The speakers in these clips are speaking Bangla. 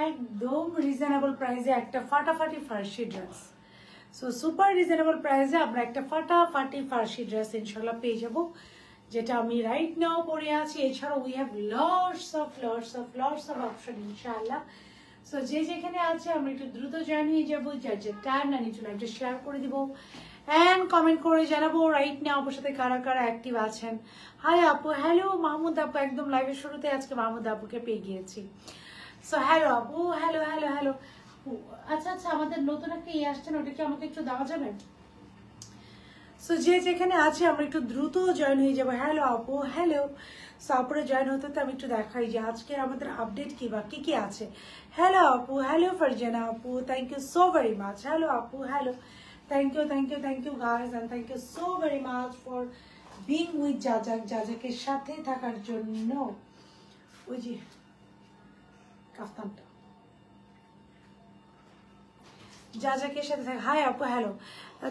একদম রিজনেবল প্রাইসে একটা ফাটাফাটি ফার্সি ড্রেস। সো সুপার রিজনেবল প্রাইসে আমরা একটা ফাটাফাটি ফার্সি ড্রেস ইনশাল্লাহ পেয়ে যাবো, যেটা আমি রাইট নাও পরে আছি। এছাড়াও we have lots of option ইনশাআল্লাহ। সো যে যেখানে আছে আমরা একটু দ্রুত জানিয়ে যাবো, যার যে টাইম না নিচে লাইভটা শেয়ার করে দিব অ্যান্ড কমেন্ট করে জানাবো রাইট নাও আপনার সাথে কারা কারা অ্যাক্টিভ আছেন। হাই আপু, হ্যালো মাহমুদ আপু, একদম লাইভের শুরুতে আজকে মাহমুদ আপুকে পেয়ে গিয়েছি। সো হ্যালো আপু, হ্যালো হ্যালো হ্যালো। আচ্ছা আচ্ছা, আমাদের নতুন একটা আসছেন, ওটা কি আমাকে একটু দেওয়া যাবে? সো যে যেখানে আছে আমরা একটু দ্রুত জয়েন হয়ে যাবো। হ্যালো আপু, হ্যালো। সো আপুরে জয়েন হতে তো আমি একটু দেখাই যে আজকে আমাদের আপডেট কি বা কি আছে। হ্যালো আপু, হ্যালো ফারজানা আপু, thank you so very much. Hello আপু, hello, thank you guys, and thank you so very much for being with যাজাকে সাথে থাকার জন্য। ওই যে কাফতানটা যাজাকে সাথে থাকে। হাই আপু, হ্যালো।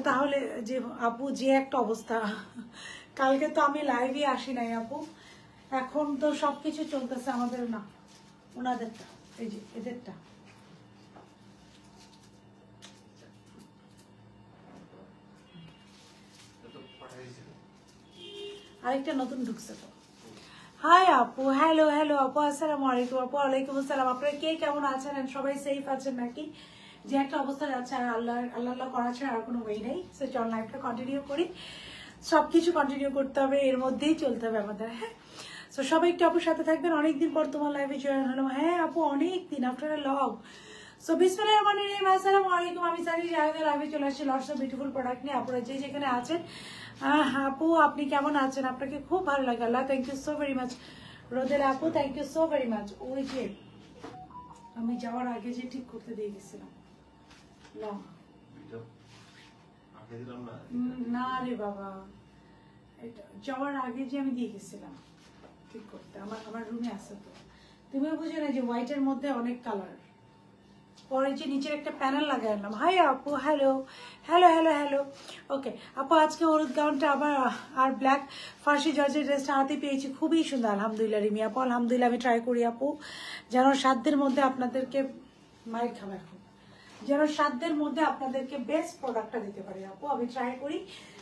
তাহলে যে আপু যে একটা অবস্থা, কালকে তো আমি লাইভে আসি নাই আপু, এখন তো সবকিছু চলতেছে আমাদের, না ওনাদেরটা, এই যে এদেরটা। আরেকটা নতুন ঢুকছে তো। হাই আপু, হ্যালো হ্যালো আপু, আসসালামু আলাইকুম আপু। ওয়ালাইকুম আসসালাম। আপনারা কে কেমন আছেন? সবাই সেফ আছেন নাকি? যে একটা অবস্থা যাচ্ছে, আর আল্লাহ করা ছাড়া আর কোনো ওয়ে নেই। সো চল লাইফটা কন্টিনিউ করি, সবকিছু কন্টিনিউ করতে হবে, এর মধ্যেই চলতে হবে আমাদের। হ্যাঁ, সো সবাই একটু আপুর সাথে থাকবেন। অনেকদিন পর তোমার লাইভে জয়েন হলাম। হ্যাঁ আপু, অনেকদিন আফটার আ লং। সো বিসমিল্লাহির রহমানির রহিম, আসসালামু আলাইকুম। আমি সারি জায়গা লাইভে চলে আসছি লটস অফ বিউটিফুল প্রোডাক্ট নিয়ে। আপনারা যে যেখানে আছেন, আপু আপনি কেমন আছেন? আপনাকে খুব ভালো লাগে, আল্লাহ thank you so very much. Rodel আপু, thank you so very much. ওই যে আমি যাওয়ার আগে যে ঠিক করতে দিয়ে গেছিলাম, না রে বাবা, এটা যাওয়ার আগে যে আমি দিয়ে গেছিলাম ঠিক করতে, আমার রুমে আছে তো। তুমিও বুঝো না যে হোয়াইটের মধ্যে অনেক কালার, পরে যে নিচের একটা প্যানেল লাগাই আনলাম। হাই আপু, হ্যালো হ্যালো হ্যালো হ্যালো। ওকে আপু, আজকে হলুদ গাউনটা আবার আর ব্ল্যাক ফার্সি জর্জের ড্রেসটা হাতে পেয়েছি, খুবই সুন্দর আলহামদুলিল্লাহ। রিমি আপু, আলহামদুলিল্লাহ আমি ট্রাই করি আপু, যেন সাধ্যের মধ্যে আপনাদেরকে মাইর খাবার, যেন সাধ্যের মধ্যে আপনাদেরকে বেস্ট প্রোডাক্টটা দিতে পারি আপু, আমি ট্রাই করি।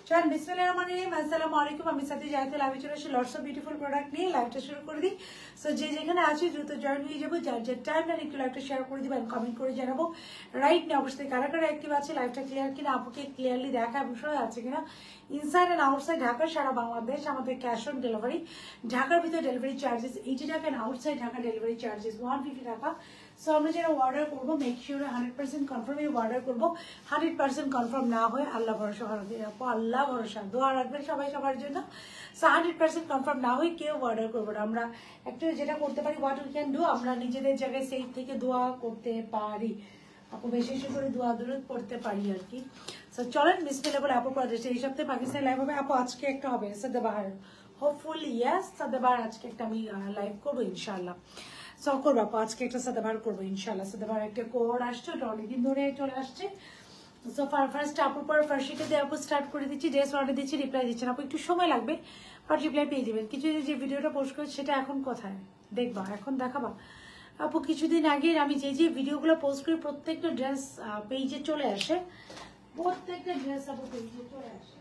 চলেন বিসমিল্লাহির রহমানির রহিম, আসসালামু আলাইকুম। আমি সাথে যাইতে লাইভে চলে আসি লটস অফ বিউটিফুল প্রোডাক্ট নিয়ে, লাইভটা শুরু করে দিই। সো যে যেখানে আছে দ্রুত জয়েন হয়ে যাবো, যার যার টাইম না একটু লাইভটা শেয়ার করে দিবেন, কমেন্ট করে জানাবো রাইট না অবশ্যই কারা কারা অ্যাক্টিভ আছে, লাইভটা ক্লিয়ার কিনা, আপুকে ক্লিয়ারলি দেখা বিষয় আছে কিনা, ইনসাইড অ্যান্ড আউটসাইড ঢাকা সারা বাংলাদেশ আমাদের ক্যাশ অন ডেলিভারি। ঢাকার ভিতরে ডেলিভারি চার্জেস 80 টাকা, and outside Dhaka delivery charges 150 টাকা। সো আমরা যারা অর্ডার করবো মেক শিওর 100% কনফার্ম অর্ডার করবো। 100% কনফার্ম না হয় আল্লাহ ভরসা, আল্লাহ ভরসা, দোয়া রাখবেন সবাই সবার জন্য। সো 100% কনফার্ম না হয় কেউ অর্ডার করবো না। আমরা একটু যেটা করতে পারি, হোয়াট উই ক্যান ডু, আমরা নিজেদের জায়গায় সেই থেকে দোয়া করতে পারি আপু, বেশি বেশি করে দোয়া দরুদ পড়তে পারি আর কি। সো চলেন বিসমিল্লাহ বলে আপু প্রজেক্ট এই সপ্তাহে পাকিস্তান লাইভ হবে আপু, আজকে একটা হবে সাদাবাহার, হোপফুলি ইয়েস সাদাবাহার, আজকে একটা আমি লাইভ করবো ইনশাআল্লাহ। সো করবো আপু, আজকে একটা সাদাবাহার করবো ইনশাআল্লাহ। সাদাবাহার একটা কোড আসছে, ওটা অনেকদিন ধরে চলে আসছে। সো ফার্স্ট আপুর পর ফার্স্টটা দিয়ে আপু স্টার্ট করে দিচ্ছি, ড্রেস অর্ডার দিচ্ছি, রিপ্লাই দিচ্ছেন আপু, একটু সময় লাগবে বাট রিপ্লাই পেয়ে যাবেন। কিছু যে ভিডিওটা পোস্ট করেছি সেটা এখন কোথায় দেখবা, এখন দেখাবা আপু? কিছুদিন আগে আমি যে ভিডিওগুলো পোস্ট করি প্রত্যেকটা ড্রেস পেজে চলে আসে, প্রত্যেকটা ড্রেস আপু পেজে চলে আসে।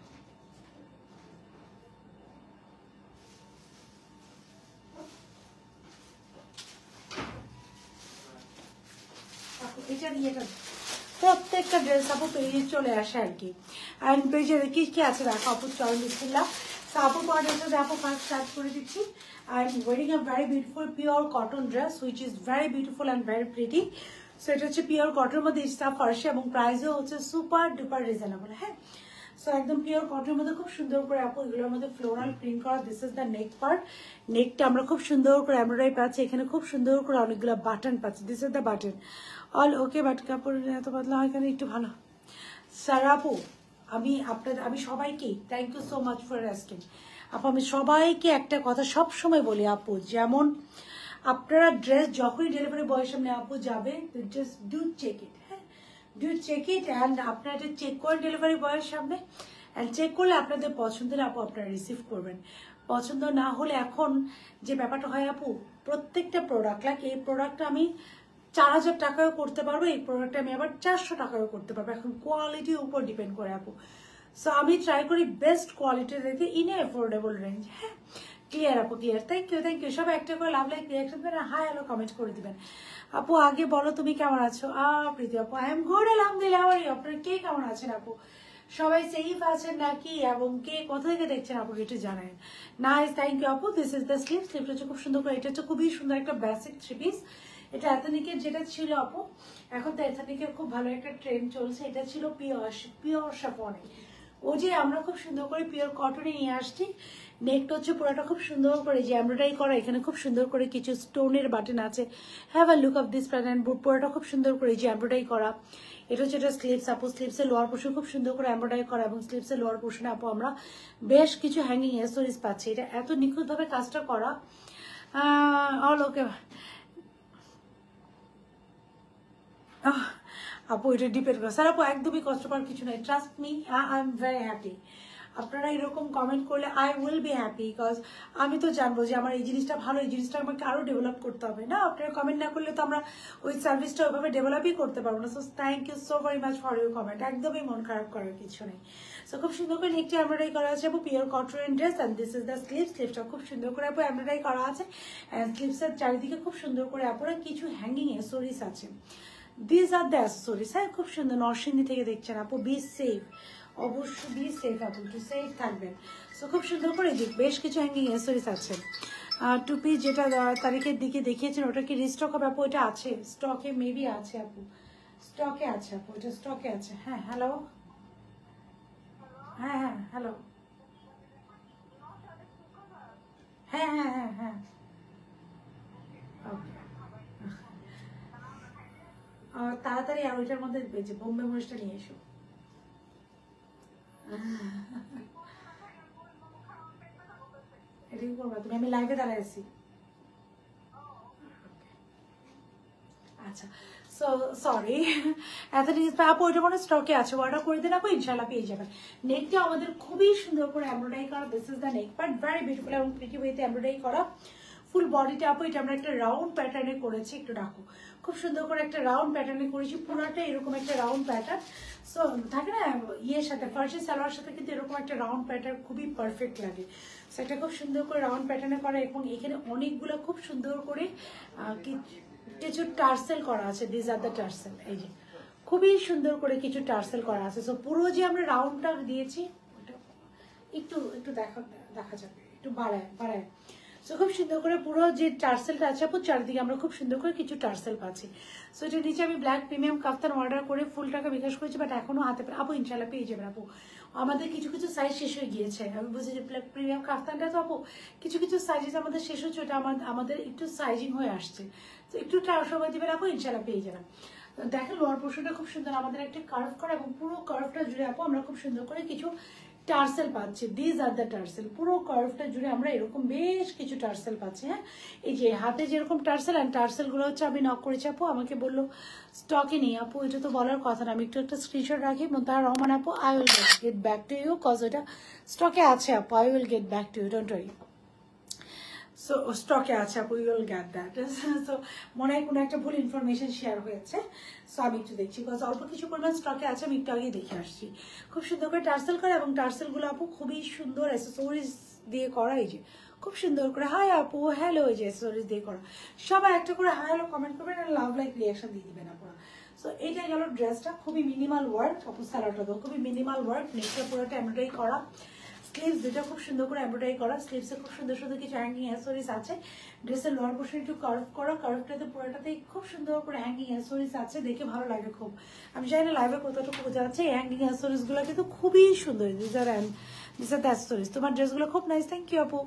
এটা দিয়ে প্রত্যেকটা ড্রেস আপু পেজে চলে আসে আর কি। অ্যান্ড পেজে কি কি আছে দেখো আপু, চল বিসমিল্লাহ। সো আপু পর ড্রেসটা আপু ফার্স্ট স্টার্ট করে দিচ্ছি। আর wearing a very beautiful pure cotton dress which is very beautiful and very pretty. So এটা হচ্ছে পিওর কটনের মধ্যে স্টাফ ফার্সি, এবং প্রাইসও হচ্ছে সুপার ডুপার রিজনেবল। হ্যাঁ, সো একদম পিওর কটনের মধ্যে খুব সুন্দর করে আপু এগুলোর মধ্যে ফ্লোরাল প্রিন্ট করা। This is the neck part, নেকটা আমরা খুব সুন্দর করে এমব্রয়ডারি পাচ্ছি, এখানে খুব সুন্দর করে অনেকগুলো বাটন পাচ্ছি। This is the button all okay, but কাপড় এত পাতলা হয় কেন, একটু ভালো। স্যার আপু আমি সবাইকেই thank you so much for asking আপু, আমি সবাইকে একটা কথা সব সময় বলি আপু, যেমন আপনারা ড্রেস যখনই ডেলিভারি বয়ের সামনে আপু যাবে, জাস্ট ডু চেক ইট। হ্যাঁ, ডু চেক ইট, অ্যান্ড আপনারা এটা চেক করেন ডেলিভারি বয়ের সামনে, অ্যান্ড চেক করলে আপনাদের পছন্দের আপু আপনারা রিসিভ করবেন। পছন্দ না হলে এখন যে ব্যাপারটা হয় আপু, প্রত্যেকটা প্রোডাক্ট লাইক এই প্রোডাক্টটা আমি 4000 টাকায়ও করতে পারবো, এই প্রোডাক্টটা আমি আবার 400 টাকায়ও করতে পারবো, এখন কোয়ালিটির উপর ডিপেন্ড করে আপু। সো আমি ট্রাই করি বেস্ট কোয়ালিটি দিতে ইন এ অ্যাফোর্ডেবল রেঞ্জ। হ্যাঁ ক্লিয়ার আপু, ক্লিয়ার। থ্যাংক ইউ সবাই একটা করে লাভ লাইক রিয়াকশন দেবেন, হাই হ্যালো কমেন্ট করে দিবেন। আপু আগে বলো তুমি কেমন আছো? প্রীতি আপু আই এম গুড আলহামদুলিল্লাহ। আপনারা কে কেমন আছেন আপু? সবাই সেফ আছেন নাকি, এবং কে কোথা থেকে দেখছেন আপু একটু জানান। নাইস, থ্যাংক ইউ আপু। This is the slip. স্লিপটা হচ্ছে খুব সুন্দর করে, এটা হচ্ছে খুবই সুন্দর একটা বেসিক 3 পিস। এটা এথনিকের যেটা ছিল আপু, এখন তো এথনিকের খুব ভালো একটা ট্রেন্ড চলছে, এটা ছিল পিওর সাফনে। ও যে আমরা খুব সুন্দর করে পিওর কটনে নিয়ে আসছি। নেকটা হচ্ছে পুরোটা খুব সুন্দর করে যে এমব্রয়ডারি করা, এখানে খুব সুন্দর করে কিছু স্টোনের বাটন আছে। Have a look of this pattern. পুরোটা খুব সুন্দর করে যে এমব্রয়ডারি করা। এটা হচ্ছে এটা স্লিভস আপু, স্লিভসের লোয়ার পোর্শন খুব সুন্দর করে এমব্রয়ডারি করা, এবং স্লিভসের লোয়ার পোর্শনে আপু আমরা বেশ কিছু হ্যাঙ্গিং অ্যাক্সেসরিজ পাচ্ছি। এটা এত নিখুঁতভাবে কাজটা করা, অল ওকে আপু। এটা ডিপেন্ড করে স্যার আপু, একদমই কষ্ট পাওয়ার কিছু নাই, trust me, I am very happy. আপনারা এরকম কমেন্ট করলে I will be happy, because আমি তো জানবো যে আমার এই জিনিসটা ভালো, এই জিনিসটা আমাকে আরো ডেভেলপ করতে হবে না। আপনারা কমেন্ট না করলে তো আমরা ওই সার্ভিসটা ওইভাবে ডেভেলপই করতে পারবো না। So thank you so very much for your comment, একদমই মন খারাপ করার কিছু নেই। সো খুব সুন্দর করে নেকটি এমব্রয়ডারি করা আছে আপু, pure cotton dress, and this is the sleeve. স্লিভটা খুব সুন্দর করে আপু এমব্রয়ডারি করা আছে, অ্যান্ড স্লিভসের চারিদিকে খুব সুন্দর করে আপুরা কিছু হ্যাঙ্গিং অ্যাক্সেসরিজ আছে। This are the accessories. হ্যাঁ খুব সুন্দর, নরসিংদী থেকে দেখছেন আপু, বি সেফ, অবশ্যই বি সেফ আপু, একটু সেফ থাকবেন। সো খুব সুন্দর করে দিক বেশ কিছু হ্যাঙ্গিং অ্যাক্সেসরিজ আছে। টু পিস যেটা তারিখের দিকে দেখিয়েছেন ওটা কি রিস্টক হবে আপু? এটা আছে স্টকে, মেবি আছে আপু, স্টকে আছে আপু, এটা স্টকে আছে। হ্যাঁ হ্যালো, হ্যাঁ হ্যাঁ হ্যালো, হ্যাঁ হ্যাঁ হ্যাঁ হ্যাঁ ওকে। তাড়াতাড়ি আর ওইটার মধ্যে যে বোম্বে মরিচটা নিয়ে এসো। এটা কি করবা তুমি? আমি লাইভে দাঁড়ায় আছি। আচ্ছা সো সরি, এত জিনিস আপু ওইটা মনে স্টকে আছে, অর্ডার করে দিন আপু, ইনশাল্লাহ পেয়ে যাবেন। নেকটা আমাদের খুবই সুন্দর করে এমব্রয়ডারি করা, this is the neck part, very beautiful এবং প্রিটি ওয়েতে এমব্রয়ডারি করা। ফুল বডিটা আপু এটা আমরা একটা রাউন্ড প্যাটার্নে করেছি, একটু রাখো, খুব সুন্দর করে একটা রাউন্ড প্যাটার্নে করেছি, পুরোটা এরকম একটা রাউন্ড প্যাটার্ন। সো থাকে না ইয়ের সাথে, ফার্সি সালোয়ার সাথে কিন্তু এরকম একটা রাউন্ড প্যাটার্ন খুবই পারফেক্ট লাগে। সো এটা খুব সুন্দর করে রাউন্ড প্যাটার্নে করা, এবং এখানে অনেকগুলো খুব সুন্দর করে কিছু টার্সেল করা আছে। দিস আর দ্য টার্সেল, এই যে খুবই সুন্দর করে কিছু টার্সেল করা আছে। সো পুরো যে আমরা রাউন্ডটা দিয়েছি একটু একটু দেখা যাবে, একটু বাড়ায়। সো খুব সুন্দর করে পুরো যে টার্সেলটা আছে আপু, চারদিকে আমরা খুব সুন্দর করে কিছু টার্সেল পাচ্ছি। সো এটা নিচে আমি ব্ল্যাক প্রিমিয়াম কাফতান অর্ডার করে ফুল টাকা বিকাশ করেছি, বাট এখনো হাতে আপু ইনশাল্লাহ পেয়ে যাবেন আপু। আমাদের কিছু কিছু সাইজ শেষ হয়ে গিয়েছে, আমি বুঝি যে প্রিমিয়াম কাফতানটা তো আপু কিছু কিছু সাইজেস আমাদের শেষ হচ্ছে, ওটা আমাদের একটু সাইজিং হয়ে আসছে। তো একটু সময় দিবেন আপু, ইনশাল্লাহ পেয়ে যাবেন। দেখেন লোয়ার পোর্শনটা খুব সুন্দর, আমাদের একটা কার্ভ করা, এবং পুরো কার্ভটা জুড়ে আপু আমরা খুব সুন্দর করে কিছু টার্সেল পাচ্ছি। দিস আর দ্য টার্সেল, পুরো কার্ভটা জুড়ে আমরা এরকম বেশ কিছু টার্সেল পাচ্ছি। হ্যাঁ এই যে হাতে যেরকম টার্সেল, অ্যান্ড টার্সেলগুলো হচ্ছে আমি নক করেছি আপু, আমাকে বললো স্টকে নেই আপু, এটা তো বলার কথা না, আমি একটু একটা স্ক্রিনশট রাখি। তার রহমান আপু, I will get back to you, cause এটা স্টকে আছে আপু, I will get back to you, don't worry. So স্টকে আছে আপু, you will get that. So মনে হয় কোনো একটা ভুল ইনফরমেশন শেয়ার হয়েছে, সো আমি একটু দেখছি, বিকজ অল্প কিছু পরিমাণ স্টকে আছে, আমি একটু আগেই দেখে আসছি। খুব সুন্দর করে টার্সেল করা, এবং টার্সেলগুলো আপু খুবই সুন্দর অ্যাক্সেসরিজ দিয়ে করা, এই যে খুব সুন্দর করে হাই আপু হ্যালো, এই যে অ্যাক্সেসরিজ দিয়ে করা। সবাই একটা করে হাই হ্যালো কমেন্ট করবেন, আর লাভ লাইক রিয়াকশন দিয়ে দিবেন আপনারা। সো এইটা গেল ড্রেসটা, খুবই মিনিমাল ওয়ার্ক আপু, সালোয়ারটা তো খুবই মিনিমাল ওয়ার্ক, নেকটা পুরোটা এমব্রয়ডারি করা, স্লিভস দুটা খুব সুন্দর করে এমব্রয়ডারি করা, স্লিভসে খুব সুন্দর সুন্দর কিছু হ্যাঙ্গিং অ্যাক্সেসরিজ আছে। ড্রেসের লোয়ার পোর্শন একটু কার্ভ করা, কার্ভটাতে পুরোটাতেই খুব সুন্দর করে হ্যাঙ্গিং অ্যাক্সেসরিজ আছে, দেখে ভালো লাগে খুব। আমি জানি না লাইভে কতটুকু বোঝা যাচ্ছে, এই হ্যাঙ্গিং অ্যাক্সেসরিজগুলো কিন্তু খুবই সুন্দর। দিস আর দ্য অ্যাক্সেসরিজ, তোমার ড্রেসগুলো খুব নাইস, থ্যাংক ইউ আপু।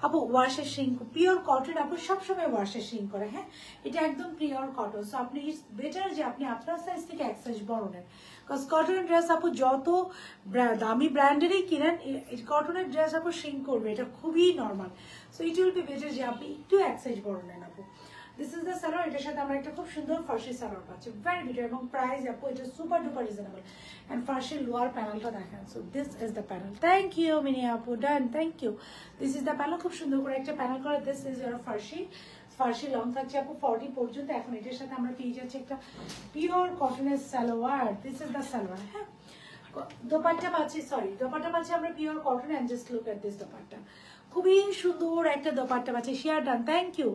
আপু ওয়াশের শিঙ্ক, পিওর কটন আপু, সবসময় ওয়াশের শিঙ্ক করে। হ্যাঁ এটা একদম পিওর কটন, সো আপনি ইটস বেটার যে আপনি আপনার সাইজ থেকে এক সাইজ বড় নেন, বিকজ কটনের ড্রেস আপু যত দামি ব্র্যান্ডেরই কিনেন, কটনের ড্রেস আপু শিঙ্ক করবে, এটা খুবই normal. So it will be better যে আপনি একটু এক সাইজ বড় নেন আপু। দিস ইজ দ্য সালোয়ার, এটার সাথে আমরা একটা খুব সুন্দর ফার্সি সালোয়ার পাচ্ছি, ভেরি বিউটি, এবং প্রাইস আপু এটা সুপার ডুপার রিজনেবল। অ্যান্ড ফার্সির লোয়ার প্যানেলটা দেখেন, so this is the panel, thank you Mini আপু, done, thank you. This is the panel, খুব সুন্দর করে একটা প্যানেল করা, দিস ইজ ইউর ফার্সি। ফার্সি লং থাকছে আপু 40 পর্যন্ত। এখন এটার সাথে আমরা পেয়ে যাচ্ছি একটা পিওর কটনের salwar. This is the salwar. হ্যাঁ, দোপাট্টা পাচ্ছি, সরি দোপাট্টা পাচ্ছি আমরা pure cotton. And just look at this dupatta, খুবই সুন্দর একটা দোপাট্টা পাচ্ছি। Share done, thank you.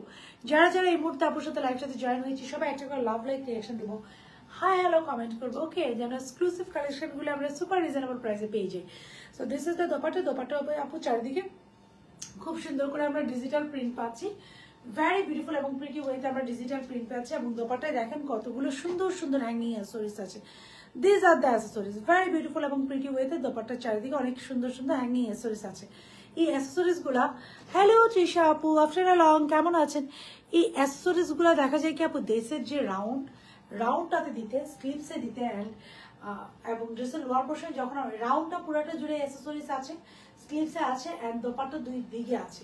যারা যারা এই মুহূর্তে আপুর সাথে লাইভ সাথে জয়েন হয়েছি সবাই একটা করে লাভ লাইক রিয়াকশন দেবো, হাই হ্যালো কমেন্ট করবো। ওকে, যেন এক্সক্লুসিভ কালেকশনগুলো আমরা সুপার রিজনেবল প্রাইসে পেয়ে যাই। So this is the dupatta. Dupatta আপু চারিদিকে খুব সুন্দর করে আমরা ডিজিটাল প্রিন্ট পাচ্ছি, ভেরি বিউটিফুল এবং প্রিটি ওয়েতে আমরা ডিজিটাল প্রিন্ট পাচ্ছি। এবং দোপাট্টায় দেখেন কতগুলো সুন্দর সুন্দর হ্যাঙ্গিং অ্যাক্সেসরিজ আছে। This are the accessories, very beautiful এবং প্রিটি ওয়েতে দোপাট্টার চারিদিকে অনেক সুন্দর সুন্দর হ্যাঙ্গিং অ্যাক্সেসরিজ আছে। এই অ্যাক্সেসরিজগুলা, হ্যালো তৃষা আপু, আফটার আ লং, কেমন আছেন? এই অ্যাক্সেসরিজগুলো দেখা যায় কি আপু ড্রেসের যে রাউন্ডটাতে দিতে, স্লিভসে দিতে অ্যান্ড এবং ড্রেসের লোয়ার পোর্শন যখন রাউন্ডটা পুরোটা জুড়ে অ্যাক্সেসরিজ আছে, স্লিভসে আছে অ্যান্ড দোপাট্টা দুই দিকে আছে।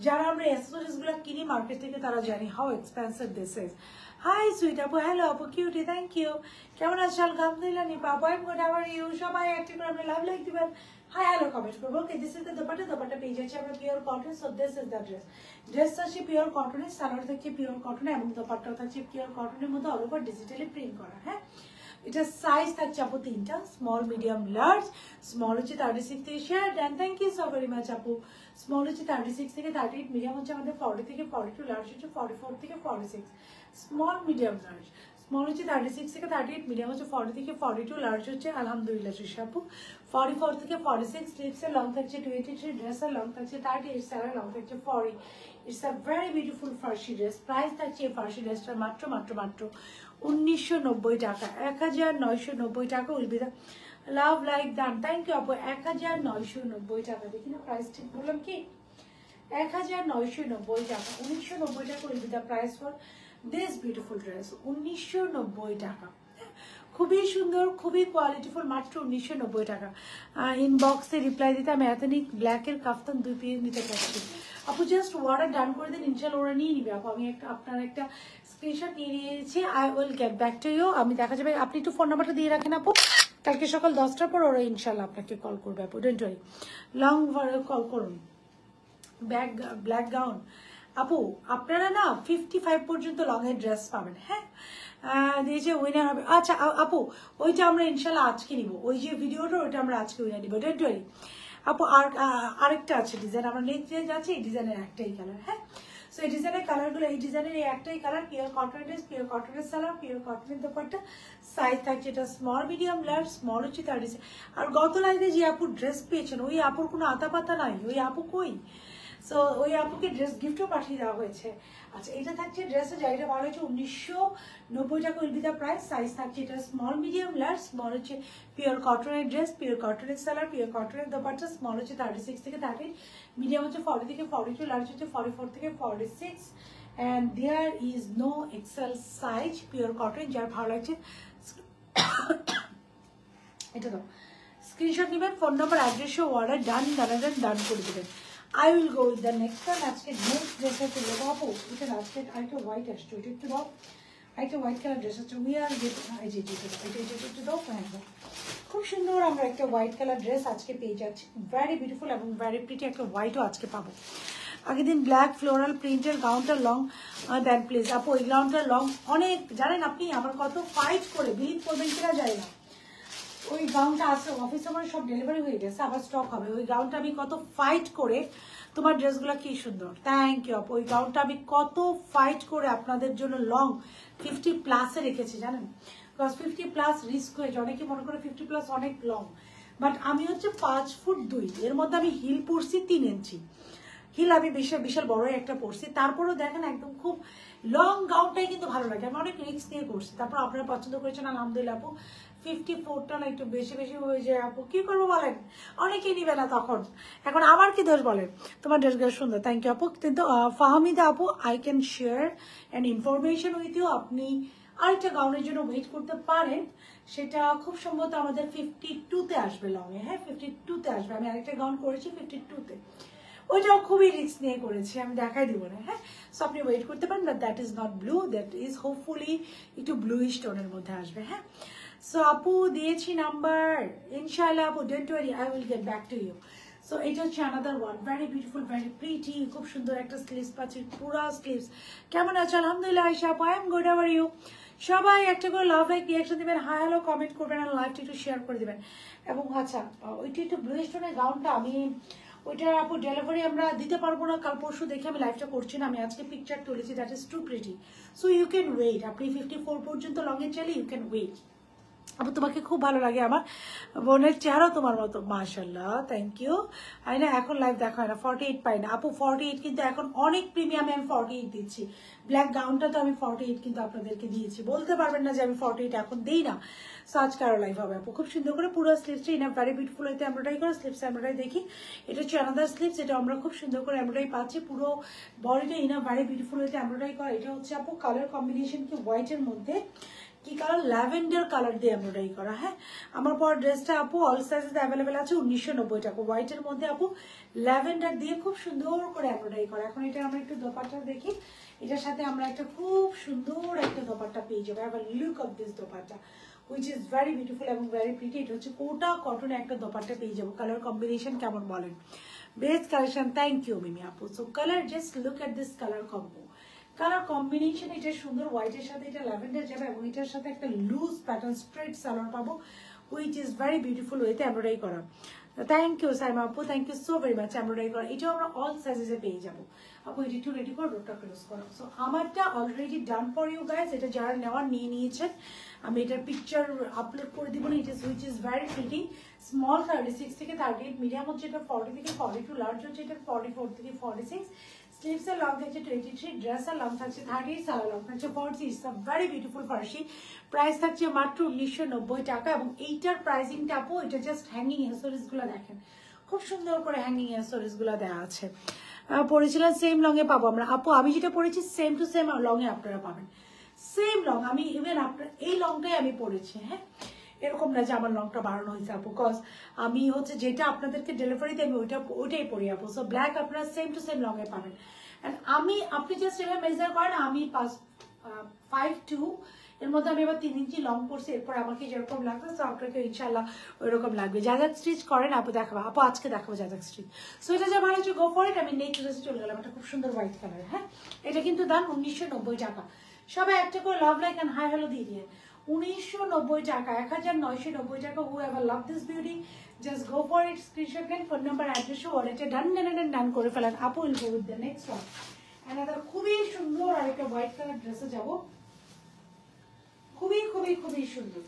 যারা আমরা অ্যাক্সেসরিজগুলো কিনি মার্কেট থেকে তারা জানি how expensive this is. Hi sweet আপু, হ্যালো আপু, কিউটি, থ্যাংক ইউ। কেমন আছো? আলহামদুলিল্লাহ নিপা আপু, I am good, how are you? সবাই একটা করে আমরা লাভ লাইক দিবেন, হাই হ্যালো কমেন্ট করবো। Okay, this is the dupatta. Dupatta পেয়ে যাচ্ছে আমরা pure cotton. So this is the dress. ড্রেসটা হচ্ছে পিওর কটনের, সালোয়ার থাকছে পিওর কটন এবং দোপাট্টাও থাকছে পিওর কটনের মধ্যে অল ওভার ডিজিটালি প্রিন্ট করা। হ্যাঁ, এটা সাইজ থাকছে আপু তিনটা, স্মল, মিডিয়াম, লার্জ। স্মল হচ্ছে 36 থেকে শেয়ার দেন, thank you so very much আপু। স্মল হচ্ছে 36 থেকে 38, মিডিয়াম হচ্ছে আমাদের 40 থেকে 42, লার্জ হচ্ছে 44 থেকে 46। Small, medium, large. স্মল হচ্ছে 36 থেকে 38, মিডিয়াম হচ্ছে 40 থেকে 42, লার্জ হচ্ছে আলহামদুলিল্লাহ তৃষা আপু 44 থেকে 46। স্লিভসের লং থাকছে 23, ড্রেসের লং থাকছে 38, স্যারের লং থাকছে 40। It's a very beautiful Farsi dress. Price থাকছে এই ফার্সি ড্রেসটার মাত্র 1990 টাকা, 1990 টাকা। উইল লাভ লাইক দান, থ্যাংক ইউ আপু। 1990 টাকা, দেখি না প্রাইস ঠিক বললাম কি? 1990 টাকা, 1990 টাকা will be the price for this beautiful dress. 1990 টাকা, খুবই সুন্দর, খুবই কোয়ালিটিফুল, মাত্র 1990 টাকা। ইনবক্সে রিপ্লাই দিতে আমি এথনিক ব্ল্যাকের কাফতান 2 পিস নিতে চাচ্ছি আপু। জাস্ট অর্ডার ডান করে দিন, ইনশাল্লাহ ওরা নিয়ে নিবে আপু। আমি আপনার একটা স্ক্রিনশট নিয়ে নিয়েছি, I will get back to you. আমি দেখা যাবে, আপনি একটু ফোন নাম্বারটা দিয়ে রাখেন আপু, কালকে সকাল 10টার পর ওরা ইনশাল্লাহ আপনাকে কল করবে আপু, ডোন্ট ওয়ারি। লং কল করুন। ব্ল্যাক গাউন আপু, আপনারা না 55 পর্যন্ত লং এর ড্রেস পাবেন। হ্যাঁ, দিয়েছে উইনার হবে। আচ্ছা আপু, ওইটা আমরা ইনশাল্লাহ আজকে নিব, ওই যে ভিডিওটা ওইটা আমরা আজকে উইনার নিব, ডোন্ট ওয়ারি আপু। আর আরেকটা আছে ডিজাইন, আমরা নেক্সট ডে যাচ্ছি। এই ডিজাইনের একটাই কালার। হ্যাঁ, সো এই ডিজাইনের কালারগুলো, এই ডিজাইনের এই একটাই কালার, পিওর কটনের ড্রেস, পিওর কটনের সালোয়ার, পিওর কটনের দোপাট্টা। সাইজ থাকছে এটা স্মল, মিডিয়াম, লার্জ। স্মল হচ্ছে 36। আর গত লাইনে যে আপু ড্রেস পেয়েছেন ওই আপুর কোনো আতা পাতা নাই, ওই আপু কই? সো ওই আপুকে ড্রেস গিফটও পাঠিয়ে দেওয়া হয়েছে। আচ্ছা, এটা থাকছে ড্রেসের জায়গাটা ভালো হচ্ছে 1990 টাকা will be the price. Size থাকছে এটা স্মল, মিডিয়াম, লার্জ। স্মল হচ্ছে পিওর কটনের ড্রেস, পিওর কটনের সালোয়ার, পিওর কটনের দোপাট্টা। স্মল হচ্ছে 36 থেকে 38, মিডিয়াম হচ্ছে 40 থেকে 42, লার্জ হচ্ছে 44 থেকে 46 and there is no XL size. Pure cotton, যার ভালো লাগছে এটা তো স্ক্রিনশট নেবেন, phone number, address, order done করে দেবেন। I will go with the next one. আজকে নেক্সট ড্রেস হচ্ছে আপু, এটা আজকে আরেকটা হোয়াইট আসছে, ওইটা একটু দাও। আরেকটা হোয়াইট কালার ড্রেস হচ্ছে, উই আর একটু দাও। খুব সুন্দর আমরা একটা হোয়াইট কালার ড্রেস আজকে পেয়ে যাচ্ছি, ভেরি বিউটিফুল এবং ভেরি প্রিটি একটা হোয়াইটও আজকে পাবো। আগের দিন ব্ল্যাক ফ্লোরাল প্রিন্টের গাউনটা লং দেন প্লিজ আপু। ওই গাউনটা লং অনেক, জানেন আপনি আমার কত ফাইট করে, বিলিভ করবেন কিনা যায় না, ওই গাউনটা আসলে অফিস আমার সব ডেলিভারি হয়ে গেছে, আবার স্টক হবে। ওই গাউনটা আমি কত ফাইট করে, তোমার ড্রেসগুলো কি সুন্দর, থ্যাংক ইউ আপু। ওই গাউনটা আমি কত ফাইট করে আপনাদের জন্য লং 50+ রেখেছি, জানেন? বিকজ 50+ রিস্ক হয়েছে, অনেকে মনে করে 50+ অনেক লং, বাট আমি হচ্ছে 5 ফুট 2, এর মধ্যে আমি হিল পরছি 3 ইঞ্চি হিল, আমি বিশাল বড় একটা পরছি। তারপরেও দেখেন একদম খুব লং গাউনটাই কিন্তু ভালো লাগে, আমি অনেক রিস্ক নিয়ে করছি। তারপর আপনারা পছন্দ করেছেন আলহামদুলিল্লাহ আপু। 54টা না একটু বেশি হয়ে যায় আপু, কি করবো বলেন, অনেকেই নিবে না তখন, এখন আমার কি দোষ বলেন? তোমার ড্রেসগুলো সুন্দর, থ্যাংক ইউ আপু। কিন্তু ফাহমিদা আপু, I can share an information with you. আপনি আরেকটা গাউনের জন্য ওয়েট করতে পারেন, সেটা খুব সম্ভবত আমাদের 52তে আসবে লংয়ে। হ্যাঁ, 52তে আসবে। আমি আরেকটা গাউন করেছি 52তে, ওইটাও খুবই রিস্ক নিয়ে করেছি, আমি দেখাই দিব না। হ্যাঁ, সো আপনি ওয়েট করতে পারেন, but that is not blue, that is hopefully একটু ব্লুইশ টোনের মধ্যে আসবে। হ্যাঁ, সো আপু দিয়েছি নাম্বার, ইনশাআল্লাহ আপু, don't worry, I will get back to you. So এটা হচ্ছে another one, very beautiful, very pretty, খুব সুন্দর একটা স্লিভস পাচ্ছি, পুরা স্লিভস। কেমন আছো? আলহামদুলিল্লাহ আয়েশা আপু, I am good, how are you? সবাই একটা করে লাভ লাইক রিয়াকশন দিবেন, হাই হ্যালো কমেন্ট করবেন, আর লাইভটা একটু শেয়ার করে দিবেন। এবং আচ্ছা, ওইটা একটু ব্লু স্টোনের গাউনটা আমি ওইটা আপু ডেলিভারি আমরা দিতে পারবো না, কাল পরশু দেখে আমি লাইভটা করছি না, আমি আজকে পিকচার তুলেছি, that is too pretty. So you can wait, আপনি 54 পর্যন্ত লংয়ে চাইলে ইউ ক্যান ওয়েট। আপু তোমাকে খুব ভালো লাগে, আমার বোনের চেহারাও তোমার মতো, মাশাল্লাহ, থ্যাংক ইউ। আই না এখন লাইভ দেখা হয় না, 48 পাই না আপু, 48 কিন্তু এখন অনেক প্রিমিয়ামে আমি 48 দিচ্ছি। ব্ল্যাক গাউনটা তো আমি 48 কিন্তু আপনাদেরকে দিয়েছি, বলতে পারবেন না যে আমি 48 এখন দিই না। সো আজকে আরো লাইভ হবে আপু, খুব সুন্দর করে পুরো স্লিভসটা ইনাফ ভেরি বিউটিফুল হইতে এমব্রয়ডারি করে, স্লিভস এমব্রয়ডারি দেখি, এটা হচ্ছে আনাদার স্লিভস, এটা আমরা খুব সুন্দর করে এমব্রয়ডারি পাচ্ছি, পুরো বডিটা ইনাফ ভেরি বিউটিফুল হইতে এমব্রয়ডারি করা। এটা হচ্ছে আপু কালার কম্বিনেশন কি হোয়াইটের মধ্যে কি কালার, ল্যাভেন্ডার কালার দিয়ে এমব্রয়ডারি করা। হ্যাঁ, আমার পর ড্রেসটা আপু অল সাইজে অ্যাভেলেবেল আছে, 1990 টাকা, হোয়াইটের মধ্যে আপু ল্যাভেন্ডার দিয়ে খুব সুন্দর করে এমব্রয়ডারি করা। এখন এটা আমরা একটু দোপাট্টা দেখি, এটার সাথে আমরা একটা খুব সুন্দর একটা দোপাট্টা পেয়ে যাবো। Have a look of this dupatta which is very beautiful এবং ভেরি প্রিটি। এটা হচ্ছে কোটা কটনে একটা দোপাট্টা পেয়ে যাবো। কালার কম্বিনেশন কেমন বলেন? বেস্ট কালেকশন, থ্যাংক ইউ মিমি আপু। So colour, just look at this colour combo, colour combination এটা সুন্দর, হোয়াইটের সাথে এটা ল্যাভেন্ডার যাবে এবং এটার সাথে একটা লুজ প্যাটার্ন স্ট্রেট সালোয়ার পাবো, হুইচ ইজ ভেরি বিউটিফুল ওয়েতে এমব্রয়ডারি করা। থ্যাংক ইউ সাইমা আপু, thank you so very much. Embroidery করা এটাও আমরা অল সাইজে পেয়ে যাবো আপু। এটি একটু রেডি করে রোডটা ক্লোজ করো। সো আমারটা already done for you guys, এটা যারা নেওয়ার নিয়ে নিয়েছেন, আমি এটার পিকচার আপলোড করে দিব না। Which is very pretty, small 36 থেকে 38, মিডিয়াম হচ্ছে এটা 40 থেকে 42, লার্জ হচ্ছে এটা 44 থেকে 46, স্লিভসের লং থাকছে 23, ড্রেসের লং থাকছে 30, সালোয়ার লং থাকছে 40। It's a very beautiful Farsi. Price থাকছে মাত্র 1990 টাকা এবং এইটার প্রাইসিংটা আপু, এটা জাস্ট হ্যাঙ্গিং অ্যাসেসরিজ গুলো দেখেন, খুব সুন্দর করে হ্যাঙ্গিং অ্যাসেসরিজ গুলো দেওয়া আছে। পরেছিলাম সেম লং এ পাবো আমরা আপু, আমি যেটা পরেছি সেম টু সেম লং এ আপনারা পাবেন, সেম লং। আমি ইভেন আপনার এই লংটাই আমি পরেছি। হ্যাঁ, এরকম না যে আমার লংটা বাড়ানো হয়েছে আপু, কজ আমি হচ্ছে যেটা আপনাদেরকে ডেলিভারি দেবে ওইটাই পরি আপু। সো ব্ল্যাক আপনারা সেম টু সেম লং এ পাবেন। অ্যান্ড আপনি জাস্ট এভাবে মেজার করেন, আমি 5'2" এর মধ্যে আমি এবার 3 ইঞ্চি লং পড়ছি, এরপর আমাকে যেরকম লাগবে তো আপনাকে ইনশাল্লাহ ওইরকম লাগবে। যাজাক স্টিচ করেন আপু, দেখাবো আপু, আজকে দেখাবো যাজাক স্টিচ। সো এটা যা ভালো হচ্ছে গো ফর ইট। আমি নেক্সট ড্রেসে চলে গেলাম, এটা খুব সুন্দর হোয়াইট কালার। হ্যাঁ, এটা কিন্তু দাম 1990 টাকা। সবাই একটা করে love like and high hello দিয়ে দিয়ে। 1990 টাকা, 1990 টাকা। হু ever love this beauty, just go for it. Screenshot নেন, ফোন নাম্বার, অ্যাড্রেস, ওয়ালেটে ডান করে ফেলেন আপু। Will go with the next one. Another খুবই সুন্দর আরেকটা হোয়াইট কালার ড্রেসে যাব, খুবই খুবই খুবই সুন্দর।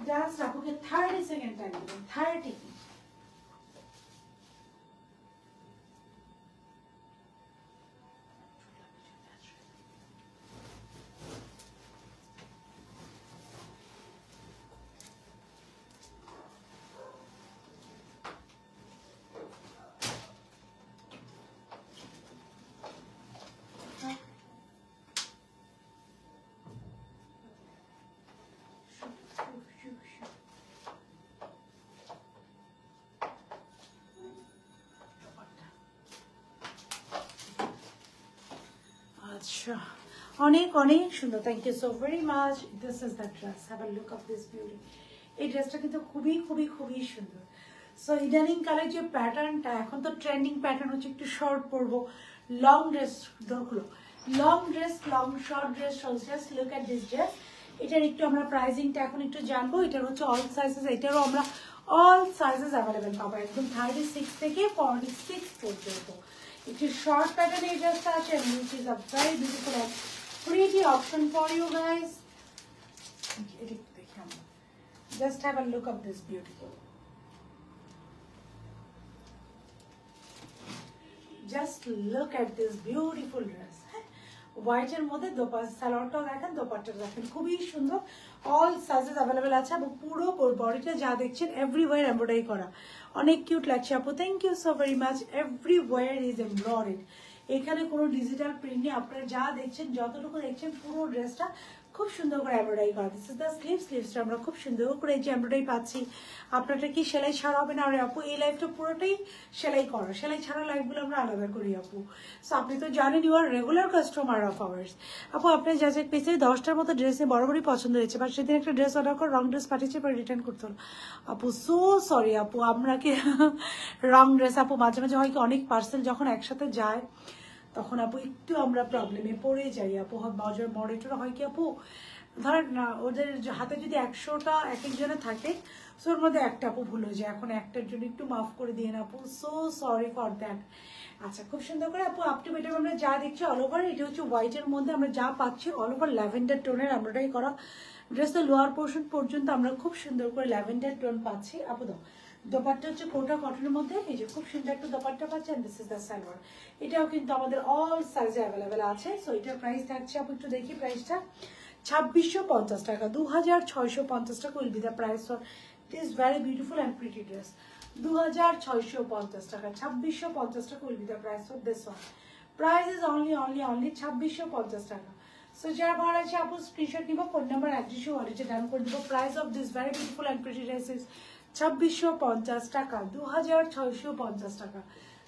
জাস্ট আপুকে 30 সেকেন্ড টাইম দেবেন, 30। আচ্ছা, অনেক অনেক সুন্দর, thank you so very much. This is the dress, have a look of this beauty. এই ড্রেসটা কিন্তু খুবই খুবই খুবই সুন্দর। সো ইদানিং কালের যে প্যাটার্নটা, এখন তো ট্রেন্ডিং প্যাটার্ন হচ্ছে একটু শর্ট পরবো, লং ড্রেস ধরলো, long dress, long short dress, just look at this dress. এটার একটু আমরা প্রাইসিংটা এখন একটু জানবো। এটার হচ্ছে অল সাইজেস, এটারও আমরা অল সাইজেস অ্যাভেলেবেল পাবো, একদম 36 থেকে 46 পর্যন্ত। একটু শর্ট প্যাটার্ন এই ড্রেসটা আছে, which is a very beautiful and pretty option for you guys. এটা একটু দেখি আমরা, just have a look of this beautiful, just look at this beautiful dress. হোয়াইটের মধ্যে দোপাট্টা, সালোয়ারটাও দেখেন, দোপাট্টা দেখেন, খুবই সুন্দর। অল সাইজেস অ্যাভেলেবেল আছে এবং পুরো বডিটা যা দেখছেন এভরিওয়্যার এমব্রয়ডারি করা, অনেক কিউট লাগছে আপু, thank you so very much. Everywhere is embroidered, এখানে কোনো ডিজিটাল প্রিন্ট নেই। আপনারা যা দেখছেন, যতটুকু দেখছেন, পুরো ড্রেসটা খুব সুন্দর করে এমব্রয়ডারি করা। দিস ইজ দ্য স্লিভসটা আমরা খুব সুন্দর করে এই যে এমব্রয়ডারি পাচ্ছি। আপনারটা কি সেলাই ছাড়া হবে না? আরে আপু এই লাইফটা পুরোটাই সেলাই করা, সেলাই ছাড়া লাইফগুলো আমরা আলাদা করি আপু। সো আপনি তো জানেন you are regular customer of ours. আপু আপনি যা যা পেয়েছে 10টার মতো ড্রেসে বরাবরই পছন্দ হয়েছে, বাট সেদিন একটা ড্রেস অর্ডার করে রং ড্রেস পাঠিয়েছে, পরে রিটার্ন করতে হলো আপু। সো সরি আপু, আপনাকে রং ড্রেস আপু মাঝে মাঝে হয় কি অনেক পার্সেল যখন একসাথে যায় তখন আপু একটু আমরা প্রবলেমে পড়ে যাই আপু। মডারেটর হয় কি আপু, ধরেন না ওদের হাতে যদি 100টা এক একজনের থাকে, সো ওর মধ্যে একটা আপু ভুল হয়ে যায়। এখন একটার জন্য একটু মাফ করে দিয়ে আপু, সো সরি ফর দ্যাট। আচ্ছা খুব সুন্দর করে আপু আপ টু বেটার আমরা যা দেখছি অল ওভার, এটা হচ্ছে হোয়াইটের মধ্যে আমরা যা পাচ্ছি অল ওভার ল্যাভেন্ডার টোনের এমব্রয়ডারি করা। ড্রেসের লোয়ার পোর্শন পর্যন্ত আমরা খুব সুন্দর করে ল্যাভেন্ডার টোন পাচ্ছি আপু। দাও দোপাট্টা হচ্ছে কোটা কটনের মধ্যে, এই যে খুব সুন্দর একটা দোপাট্টা পাচ্ছেন। This is the salwar. এটাও কিন্তু আমাদের অল সাইজে অ্যাভেলেবেল আছে। সো এটার প্রাইস থাকছে আপু একটু দেখি প্রাইসটা 2650 টাকা, 2650 টাকা will be the price for this very beautiful and pretty dress. 2650 টাকা, 2650 টাকা will be the price for this one. Price is only 2650 টাকা। সো যারা ভালো আছে আপু স্ক্রিনশট নিব, ফোন নাম্বার অ্যাড্রেস ওয়ালেটে ডান করে দিব। Price of this very beautiful and pretty dress is 2650 টাকা, 2650 টাকা।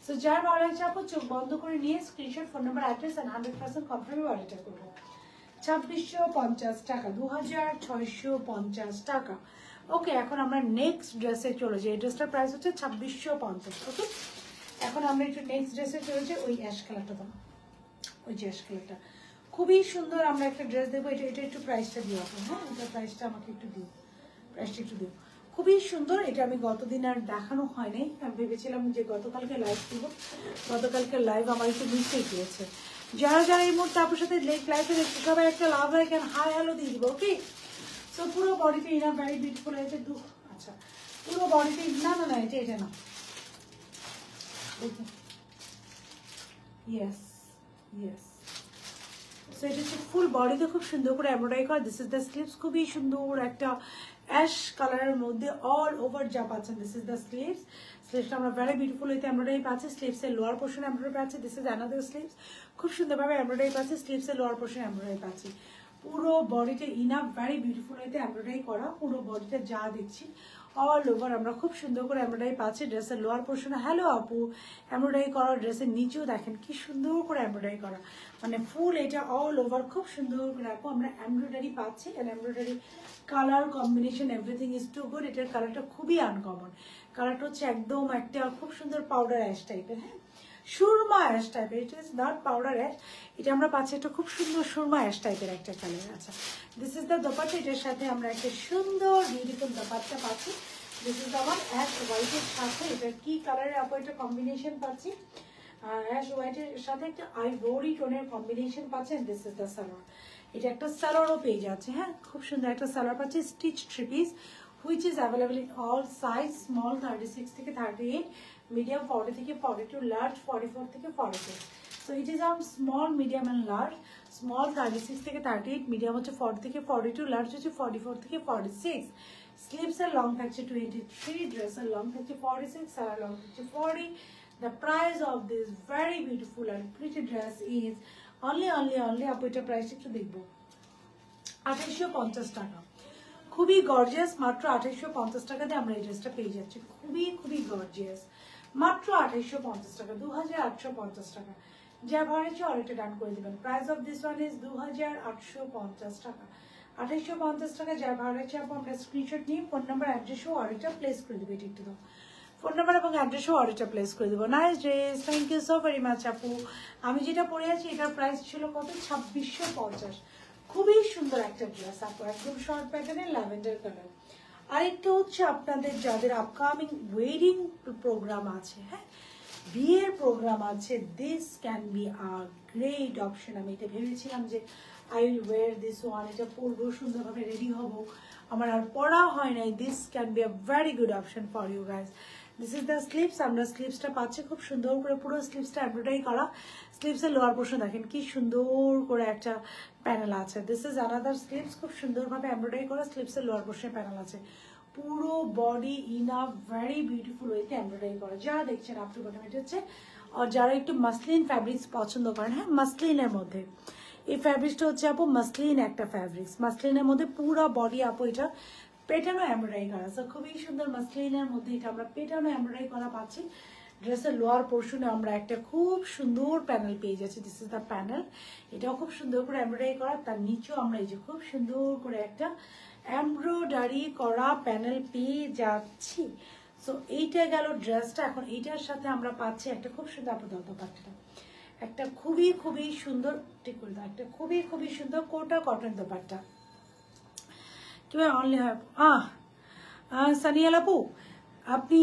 সো যার ভালো আছে আপু চোখ বন্ধ করে নিয়ে screenshot, phone number, address and 100% কনফার্মে অর্ডারটা করবো। 2650 টাকা, 2650 টাকা। ওকে, এখন আমরা নেক্সট ড্রেসে চলে যাই। এই ড্রেসটার প্রাইস হচ্ছে 2650। ওকে, এখন আমরা একটু নেক্সট ড্রেসে চলে যাই। ওই অ্যাশ কালারটা দাও, ওই যে অ্যাশ কালারটা খুবই সুন্দর। আমরা একটা ড্রেস দেবো, এটা একটু প্রাইসটা দিও আপনি। হ্যাঁ, এটা প্রাইসটা আমাকে একটু দিও, প্রাইসটা একটু দিও। খুবই সুন্দর। এটা আমি গতদিন আর দেখানো হয়নি, আমি ভেবেছিলাম যে গতকালকে লাইভ করবো, গতকালকে লাইভ আমার একটু মিস হয়ে গিয়েছে। যারা যারা এই মুহূর্তে আপনার সাথে লাইভে দেখছে সবাই একটা লাভ হয় কেন হাই হ্যালো দিয়ে দিব। ওকে, সো পুরো বডিতে ইনার ভেরি বিউটিফুল হয়েছে। আচ্ছা পুরো বডিতে না না না এটা না, ইয়েস ইয়েস। সো এটা হচ্ছে ফুল বডিতে খুব সুন্দর করে এমব্রয়ডারি করা। দিস ইজ দ্য স্লিভস, খুবই সুন্দর একটা অ্যাশ কালারের মধ্যে অল ওভার যা পাচ্ছেন। This is the sleeves. স্লিভসটা আমরা ভেরি বিউটিফুল হইতে এমব্রয়ডারি পাচ্ছি। স্লিভসের লোয়ার পোর্শন এমব্রয়ডারি পাচ্ছি। দিস ইজ অ্যানাদার স্লিভস, খুব সুন্দরভাবে এমব্রয়ডারি পাচ্ছি। স্লিভসের লোয়ার পোর্শন এমব্রয়ডারি পাচ্ছি। পুরো বডিতে ইনাফ ভেরি বিউটিফুল হইতে এমব্রয়ডারি করা। পুরো বডিতে যা দেখছি অল ওভার আমরা খুব সুন্দর করে এমব্রয়ডারি পাচ্ছি। ড্রেসের লোয়ার পোর্শনে হ্যালো আপু এমব্রয়ডারি করা, ড্রেসের নিচেও দেখেন কি সুন্দর করে এমব্রয়ডারি করা, মানে ফুল এটা অল ওভার খুব সুন্দর করে আপু আমরা এমব্রয়ডারি পাচ্ছি। And embroidery colour combination everything is too good. এটার কালারটা খুবই আনকমন, কালারটা হচ্ছে একদম একটা খুব সুন্দর পাউডার অ্যাশ টাইপের। হ্যাঁ, সুরমা অ্যাশ টাইপের, it is not powder ash. এটা আমরা পাচ্ছি একটা খুব সুন্দর সুরমা অ্যাশ টাইপের একটা কালার। আচ্ছা, দিস ইজ দ্য দোপাট্টা। এটার সাথে আমরা একটা সুন্দর বিউটিফুল দোপাট্টা পাচ্ছি। দিস ইজ আমার অ্যাশ হোয়াইটের সাথে এটা কি কালারের আপু একটা কম্বিনেশন পাচ্ছি, অ্যাশ হোয়াইটের সাথে একটা আইভরি টোনের কম্বিনেশন পাচ্ছেন। This is the salwar. এটা একটা সালোয়ারও পেয়ে যাচ্ছে। হ্যাঁ, খুব সুন্দর একটা সালোয়ার পাচ্ছি, stitch three piece, which is available in all size, small 36 থেকে 38, মিডিয়াম 40 থেকে 42, লার্জ 44 থেকে 42। So it is on small, medium and large. Small 36 থেকে 38, মিডিয়াম হচ্ছে 40 থেকে 42, লার্জ হচ্ছে 44 থেকে 46। স্লিভসের লং থাকছে 23, ড্রেসের লং থাকছে 46, সালোয়ার লং থাকছে 40। The price of this very beautiful and pretty dress is only আপু এটা প্রাইস একটু দেখবো 2850 টাকা। খুবই গর্জিয়াস, মাত্র 2850 টাকা দিয়ে আমরা এই ড্রেসটা পেয়ে যাচ্ছি। খুবই খুবই গর্জিয়াস, মাত্র 2850 টাকা, 2850 টাকা। যা ভাড়াচ্ছে অর্ডারটা ডান করে দেবেন। Price of this one is 2850 টাকা, 2850 টাকা। যা ভাড়াচ্ছে আপু আমরা স্ক্রিনশট নিয়ে ফোন নাম্বার অ্যাড্রেসও অর্ডারটা প্লেস করে দেবে। এটা একটু দাও, ফোন নাম্বার এবং অ্যাড্রেসও অর্ডারটা প্লেস করে দেবো। Nice dress, thank you so very much আপু। আমি যেটা পরে আছি এটার প্রাইস ছিল কত, 2650। খুবই সুন্দর একটা ড্রেস আপু, একদম শর্ট প্যাটার্নের ল্যাভেন্ডার কালার। আরেকটা হচ্ছে আপনাদের যাদের আপকামিং ওয়েডিং প্রোগ্রাম আছে, হ্যাঁ বিয়ের প্রোগ্রাম আছে, this can be a great option. আমি এটা ভেবেছিলাম যে I will wear this one, এটা পরবো, সুন্দরভাবে রেডি হব, আমার আর পড়া হয় নাই। This can be a very good option for you guys. This is the sleeves. আমরা স্লিভসটা পাচ্ছি খুব সুন্দর করে, পুরো স্লিভসটা এমব্রয়ডারি করা। স্লিভসের লোয়ার পোর্শন দেখেন কি সুন্দর করে একটা প্যানেল আছে। দিস ইজ আনাদার স্লিভস, খুব সুন্দরভাবে এমব্রয়ডারি করা স্লিভসের লোয়ার পোর্শনে প্যানেল আছে। পুরো বডি ইনাফ ভেরি বিউটিফুল ওয়েতে এমব্রয়ডারি করা। যারা দেখছেন আপ টু বটম, এটা হচ্ছে আর যারা একটু মাসলিন ফ্যাব্রিক্স পছন্দ করেন, হ্যাঁ মাসলিনের মধ্যে এই ফ্যাব্রিক্সটা হচ্ছে আপু মাসলিন একটা ফ্যাব্রিক্স, মাসলিনের মধ্যে পুরো বডি আপু এটা পেটানো এমব্রয়ডারি করা, সো খুবই সুন্দর মাসলিনের মধ্যে এটা আমরা পেটানো এমব্রয়ডারি করা পাচ্ছি। ড্রেসের লোয়ার পোর্শনে আমরা একটা খুব সুন্দর প্যানেল পেয়ে যাচ্ছি, দিস ইজ দ্য প্যানেল, এটাও খুব সুন্দর করে এমব্রয়ডারি করা, তার নিচেও আমরা এই যে খুব সুন্দর করে একটা এমব্রয়ডারি করা প্যানেল পেয়ে যাচ্ছি। সো এইটা গেল ড্রেসটা। এখন এইটার সাথে আমরা পাচ্ছি একটা খুব সুন্দর আপাতত দোপাট্টা, একটা খুবই খুবই সুন্দর, ঠিক করে দাও, একটা খুবই খুবই সুন্দর কোটা কটন দোপাট্টা। কিভাবে অনলি হয় সানিয়াল আপু, আপনি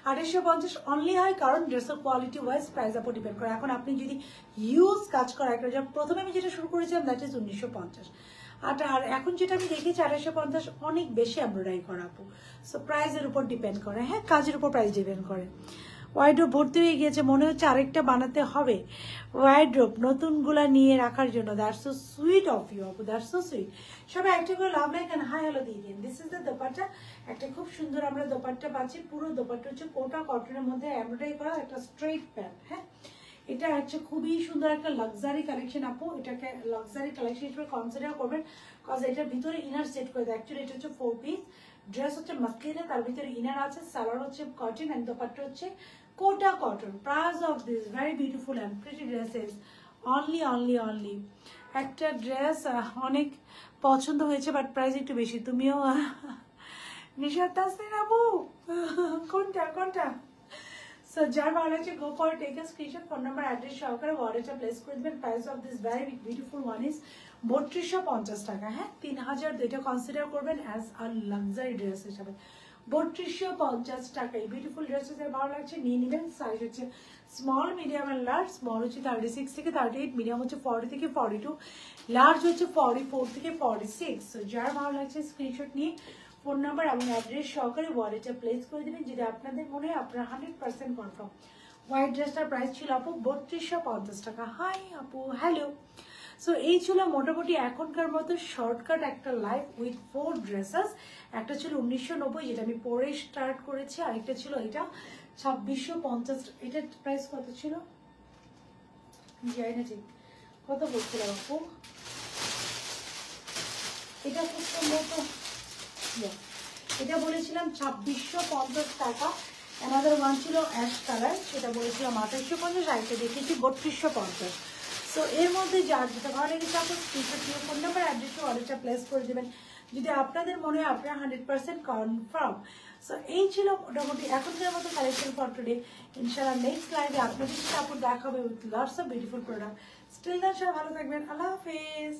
2850 অনলি হয় কারণ ড্রেসের কোয়ালিটি ওয়াইজ প্রাইস আপু ডিপেন্ড করে। এখন আপনি যদি ইউজ কাজ করা একটা, প্রথমে আমি যেটা শুরু করেছিলাম দ্যাট ইজ 1950, আর এখন যেটা আমি দেখেছি 2850 অনেক বেশি এমব্রয়ডারি করা আপু। সো প্রাইসের উপর ডিপেন্ড করে, হ্যাঁ কাজের উপর প্রাইস ডিপেন্ড করে। ওয়াইড্রোপ ভর্তি হয়ে গিয়েছে, মনে হচ্ছে আরেকটা বানাতে হবে ওয়াইড্রোপ নতুনগুলা নিয়ে রাখার জন্য। That's so sweet of you আপু, দ্যাটস সো সুইট। সবাই একটা করে love like and hi hello দিয়ে দিন। দিস ইজ দ্য দোপাট্টা, একটা খুব সুন্দর আমরা দোপাট্টা পাচ্ছি। পুরো দোপাট্টা হচ্ছে কোটা কটনের মধ্যে এমব্রয়ডারি করা একটা স্ট্রেট প্যান্ট। হ্যাঁ এটা হচ্ছে খুবই সুন্দর একটা লাক্সারি কালেকশন আপু, এটাকে লাক্সারি কালেকশন হিসেবে কনসিডার করবেন, কজ এটার ভিতরে ইনার সেট করে দেয়। অ্যাকচুয়ালি এটা হচ্ছে 4 পিস ড্রেস, হচ্ছে মাসলিনে, তার ভিতরে ইনার আছে, সালোয়ার হচ্ছে কটন এন্ড দোপাট্টা হচ্ছে Kota cotton. Price of this very beautiful and pretty dresses only একটা ড্রেস অনেক পছন্দ হয়েছে বাট প্রাইস একটু বেশি। তুমিও নিশাত তাসনিন আপু কোনটা সো যার ভালো লাগছে go for take a screenshot, phone number address সহকারে ওয়ালেটটা প্লেস করে দেবেন। Price of this very beautiful one is 3250 টাকা। হ্যাঁ 3000, এটা কনসিডার করবেন অ্যাজ আ লাক্সারি ড্রেস হিসাবে। 3250 টাকা এই বিউটিফুল ড্রেসের ভালো লাগছে নিয়ে নেবেন। সাইজ হচ্ছে small, medium and large. Small হচ্ছে 36 থেকে 38, মিডিয়াম হচ্ছে 40 থেকে 42, লার্জ হচ্ছে 44 থেকে 46। সো যার ভালো লাগছে স্ক্রিনশট নিয়ে ফোন নাম্বার এবং অ্যাড্রেস সহকারে ওয়ালেটে প্লেস করে দেবেন। যদি আপনাদের মনে হয় আপনারা 100% কনফার্ম। হোয়াইট ড্রেসটার প্রাইস ছিল আপু 3250 টাকা। হাই আপু, হ্যালো। সো এই ছিল মোটামুটি এখনকার মতো শর্টকাট একটা লাইফ উইথ 4 ড্রেসেস। একটা ছিল 1990 যেটা আমি পরে স্টার্ট করেছি, আরেকটা ছিল এটা 2650। এটার প্রাইস কত ছিল জানি না ঠিক কত বলছিলাম আপু, এটা খুব সম্ভবত এটা বলেছিলাম 2650 টাকা। আমাদের ওয়ান ছিল অ্যাশ কালার, সেটা বলেছিলাম 2850, আরেকটা দেখেছি 3250। সো এর মধ্যে যার যেটা ভালো লেগেছে আপনার স্ক্রিনশট নিয়ে ফোন নাম্বার অ্যাড্রেসে অর্ডারটা প্লেস করে দেবেন যদি আপনাদের মনে হয় আপনারা 100% কনফার্ম। সো এই ছিল মোটামুটি এখনকার মতো কালেকশন ফর টুডে। ইনশাআল্লাহ নেক্সট লাইভে আপনাদের সাথে আপনার দেখা হবে with lots of beautiful product. Still then সবাই ভালো থাকবেন, আল্লাহ হাফেজ।